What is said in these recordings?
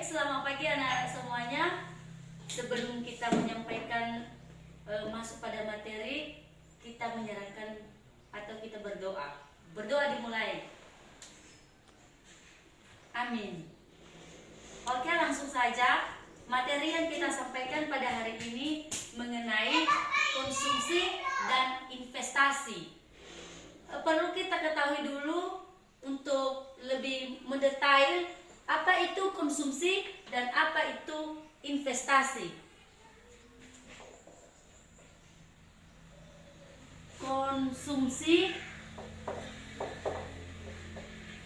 selamat pagi anak-anak semuanya. Sebelum kita menyampaikan masuk pada materi, kita menyarankan atau kita berdoa. Berdoa dimulai. Amin. Oke, langsung saja. Materi yang kita sampaikan pada hari ini mengenai konsumsi dan investasi. Perlu kita ketahui dulu untuk lebih mendetail apa itu konsumsi dan apa itu investasi. Konsumsi,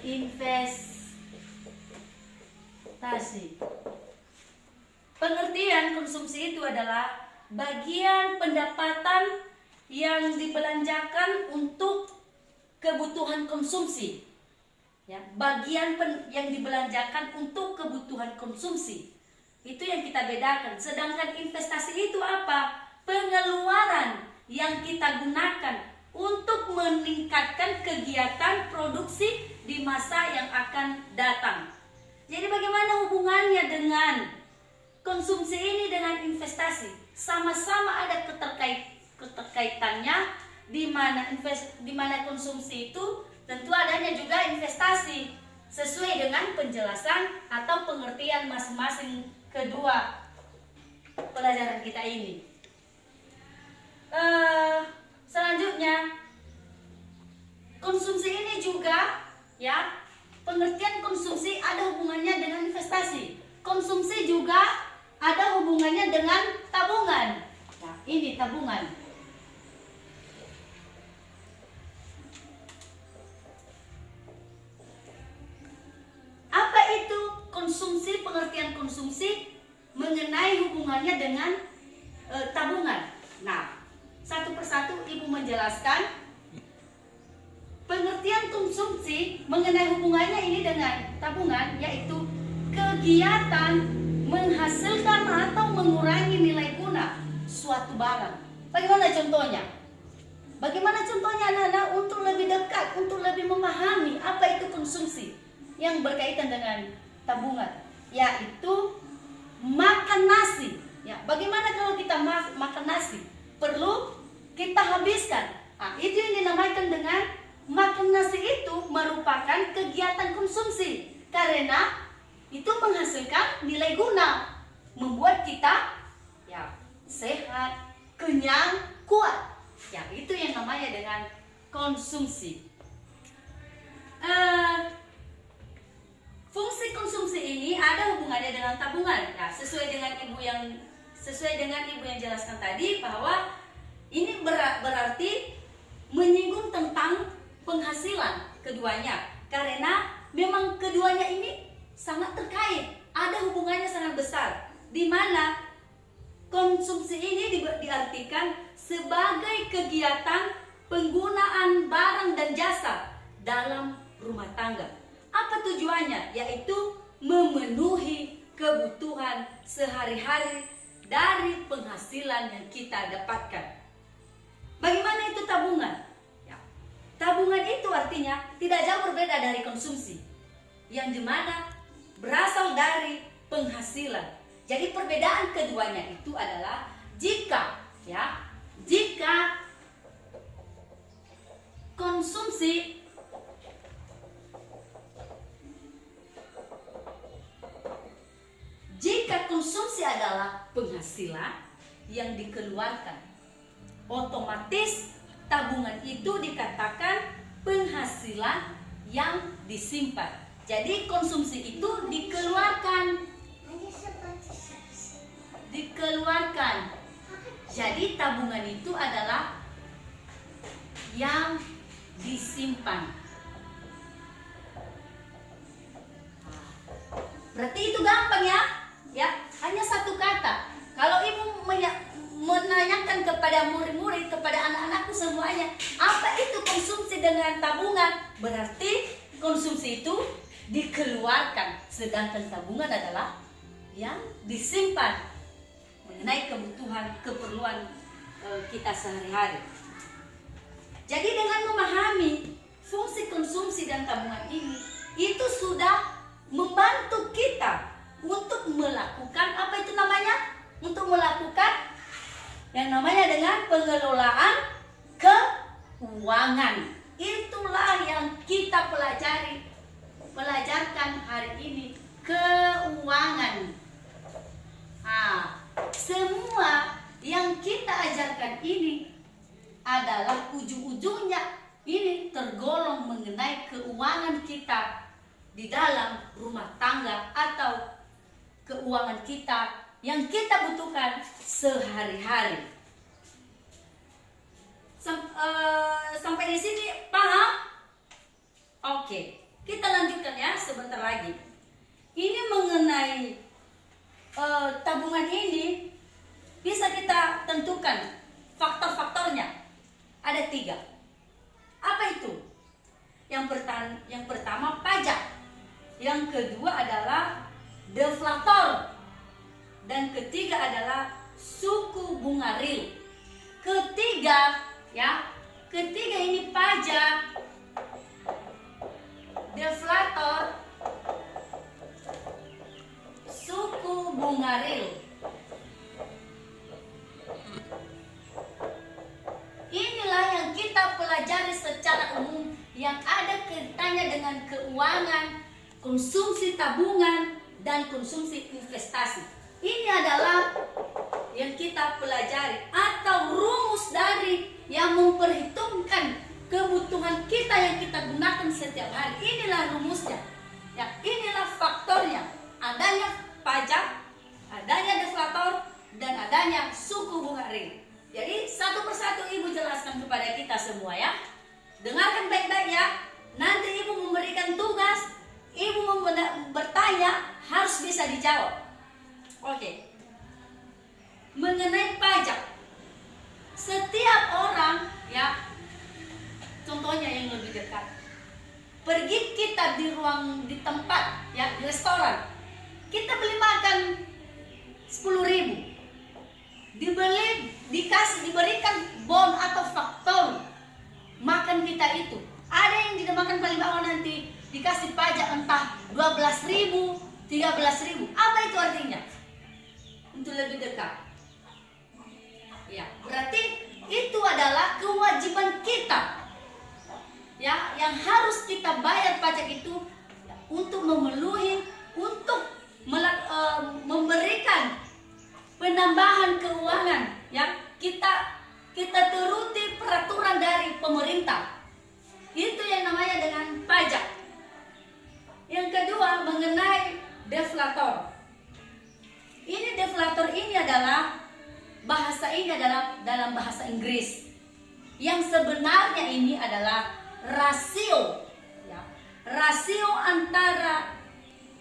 investasi. Pengertian konsumsi itu adalah bagian pendapatan yang dibelanjakan untuk kebutuhan konsumsi. Ya, bagian yang dibelanjakan untuk kebutuhan konsumsi. Itu yang kita bedakan. Sedangkan investasi itu apa? Pengeluaran yang kita gunakan untuk meningkatkan kegiatan produksi di masa yang akan datang. Jadi bagaimana hubungannya dengan konsumsi ini dengan investasi? Sama-sama ada keterkaitannya, di mana konsumsi itu tentu adanya juga investasi sesuai dengan penjelasan atau pengertian masing-masing kedua pelajaran kita ini. Selanjutnya, konsumsi ini juga ya, pengertian konsumsi ada hubungannya dengan investasi. Konsumsi juga ada hubungannya dengan tabungan. Nah, ini tabungan. Apa itu konsumsi? Pengertian konsumsi mengenai hubungannya dengan tabungan. Nah, satu persatu Ibu menjelaskan pengertian konsumsi mengenai hubungannya ini dengan tabungan, yaitu kegiatan menghasilkan atau mengurangi nilai guna suatu barang. Bagaimana contohnya? Bagaimana contohnya anak-anak untuk lebih dekat, untuk lebih memahami apa itu konsumsi yang berkaitan dengan tabungan, yaitu makan nasi. Ya, bagaimana kalau kita makan nasi? Perlu kita habiskan. Nah, itu yang dinamakan dengan makan nasi. Itu merupakan kegiatan konsumsi karena itu menghasilkan nilai guna, membuat kita ya sehat, kenyang, kuat. Ya, itu yang namanya dengan konsumsi. Fungsi konsumsi ini ada hubungannya dengan tabungan. Nah, sesuai dengan ibu yang jelaskan tadi, bahwa ini berarti menyinggung tentang penghasilan keduanya, karena memang keduanya ini sangat terkait, ada hubungannya sangat besar, di mana konsumsi ini diartikan sebagai kegiatan penggunaan barang dan jasa dalam rumah tangga. Apa tujuannya? Yaitu memenuhi kebutuhan sehari-hari dari penghasilan yang kita dapatkan. Bagaimana itu tabungan? Ya, tabungan itu artinya tidak jauh berbeda dari konsumsi, yang dimana berasal dari penghasilan. Jadi perbedaan keduanya itu adalah jika konsumsi adalah penghasilan yang dikeluarkan, otomatis tabungan itu dikatakan penghasilan yang disimpan. Jadi konsumsi itu dikeluarkan. Jadi tabungan itu adalah yang disimpan. Berarti itu gampang ya. Ya, hanya satu kata. Kalau ibu menanyakan kepada murid-murid, kepada anak-anakku semuanya, apa itu konsumsi dengan tabungan? Berarti konsumsi itu dikeluarkan, sedangkan tabungan adalah yang disimpan mengenai keperluan kita sehari-hari. Jadi dengan memahami fungsi konsumsi dan tabungan ini, itu sudah membantu kita untuk melakukan apa itu namanya? Untuk melakukan yang namanya dengan pengelolaan keuangan. Itulah yang kita pelajarkan hari ini, keuangan. Semua yang kita ajarkan ini adalah ujung-ujungnya ini tergolong mengenai keuangan kita di dalam rumah tangga atau keuangan kita yang kita butuhkan sehari-hari. Sampai di sini paham? Oke, kita lanjutkan ya sebentar lagi. Ini mengenai tabungan ini bisa kita tentukan faktor-faktornya. Ada 3. Apa itu? Yang pertama pajak. Yang kedua adalah deflator. Dan ketiga adalah suku bunga real. Ketiga ini pajak, deflator, suku bunga real. Inilah yang kita pelajari secara umum yang ada kaitannya dengan keuangan, konsumsi tabungan, dan konsumsi investasi. Ini adalah yang kita pelajari atau rumus dari yang memperhitungkan kebutuhan kita yang kita gunakan setiap hari. Inilah rumusnya. Ya, inilah faktornya. Adanya pajak, adanya deflator, dan adanya suku bunga real. Jadi satu persatu Ibu jelaskan kepada kita semua ya. Dengarkan baik-baik ya. Nanti Ibu memberikan tugas, Ibu bertanya, harus bisa dijawab. Oke. Mengenai pajak, setiap orang ya, contohnya yang lebih dekat, pergi kita di tempat ya, di restoran, kita beli makan 10.000, diberikan bon atau faktor makan kita itu. Ada yang tidak makan paling bawah nanti dikasih pajak entah 12.000, 13.000. Apa itu artinya? Untuk lebih dekat. Ya, berarti itu adalah kewajiban kita. Ya, yang harus kita bayar pajak itu ya, untuk memenuhi, untuk memberikan penambahan keuangan yang kita turuti peraturan dari pemerintah. Itu yang namanya dengan pajak. Yang kedua mengenai deflator. Ini deflator ini adalah dalam bahasa Inggris. Yang sebenarnya ini adalah rasio ya. Rasio antara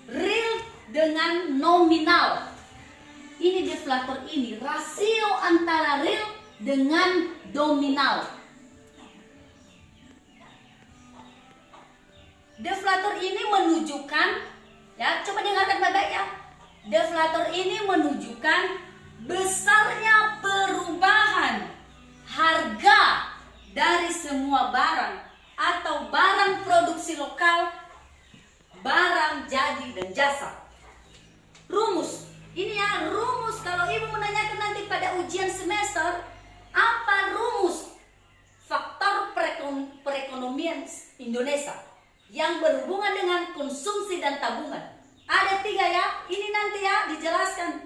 real dengan nominal. Ini deflator ini rasio antara real dengan nominal. Deflator ini menunjukkan ya, coba dengarkan baik-baik ya. Deflator ini menunjukkan besarnya perubahan harga dari semua barang atau barang produksi lokal, barang jadi dan jasa. Rumus, ini ya rumus kalau Ibu menanyakan nanti pada ujian semester, apa rumus faktor perekonomian Indonesia yang berhubungan dengan konsumsi dan tabungan? Ada 3 ya, ini nanti ya dijelaskan.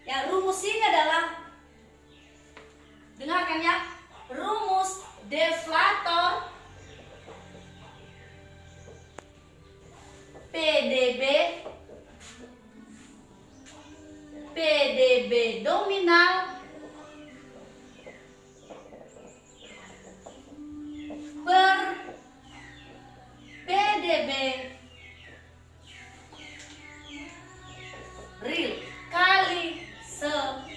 Ya, rumus ini adalah, dengarkan ya, rumus deflator PDB nominal per PDB real kali 100.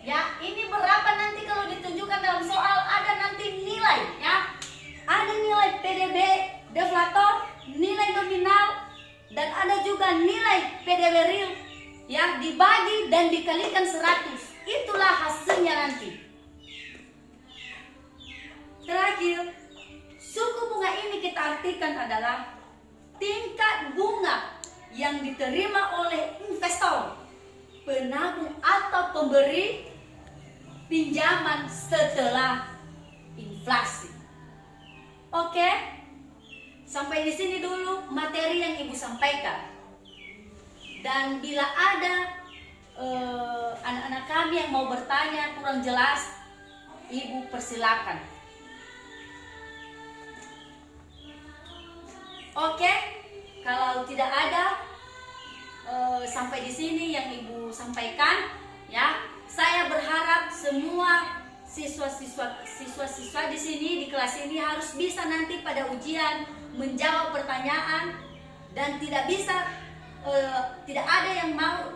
Ya, ini berapa nanti kalau ditunjukkan dalam soal, ada nanti nilai ya. Ada nilai PDB deflator, nilai nominal, dan ada juga nilai PDB real ya, dibagi dan dikalikan 100. Itulah hasilnya nanti. Terakhir, suku bunga ini kita artikan adalah tingkat bunga yang yang diterima oleh investor, penabung atau pemberi pinjaman setelah inflasi. Oke? Sampai di sini dulu materi yang Ibu sampaikan. Dan bila ada anak-anak kami yang mau bertanya kurang jelas, Ibu persilakan. Oke? Kalau tidak ada sampai di sini yang Ibu sampaikan, ya, saya berharap semua siswa-siswa di sini di kelas ini harus bisa nanti pada ujian menjawab pertanyaan, dan tidak ada yang mau.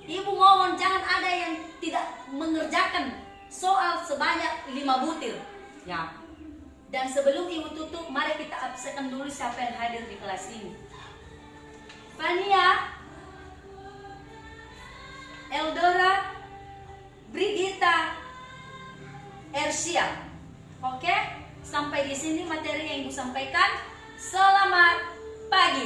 Ibu mohon jangan ada yang tidak mengerjakan soal sebanyak 5 butir, ya. Dan sebelum Ibu tutup, mari kita absenkan dulu siapa yang hadir di kelas ini. Fania, Eldora, Brigita, Ersia. Oke, sampai di sini materi yang Ibu sampaikan. Selamat pagi.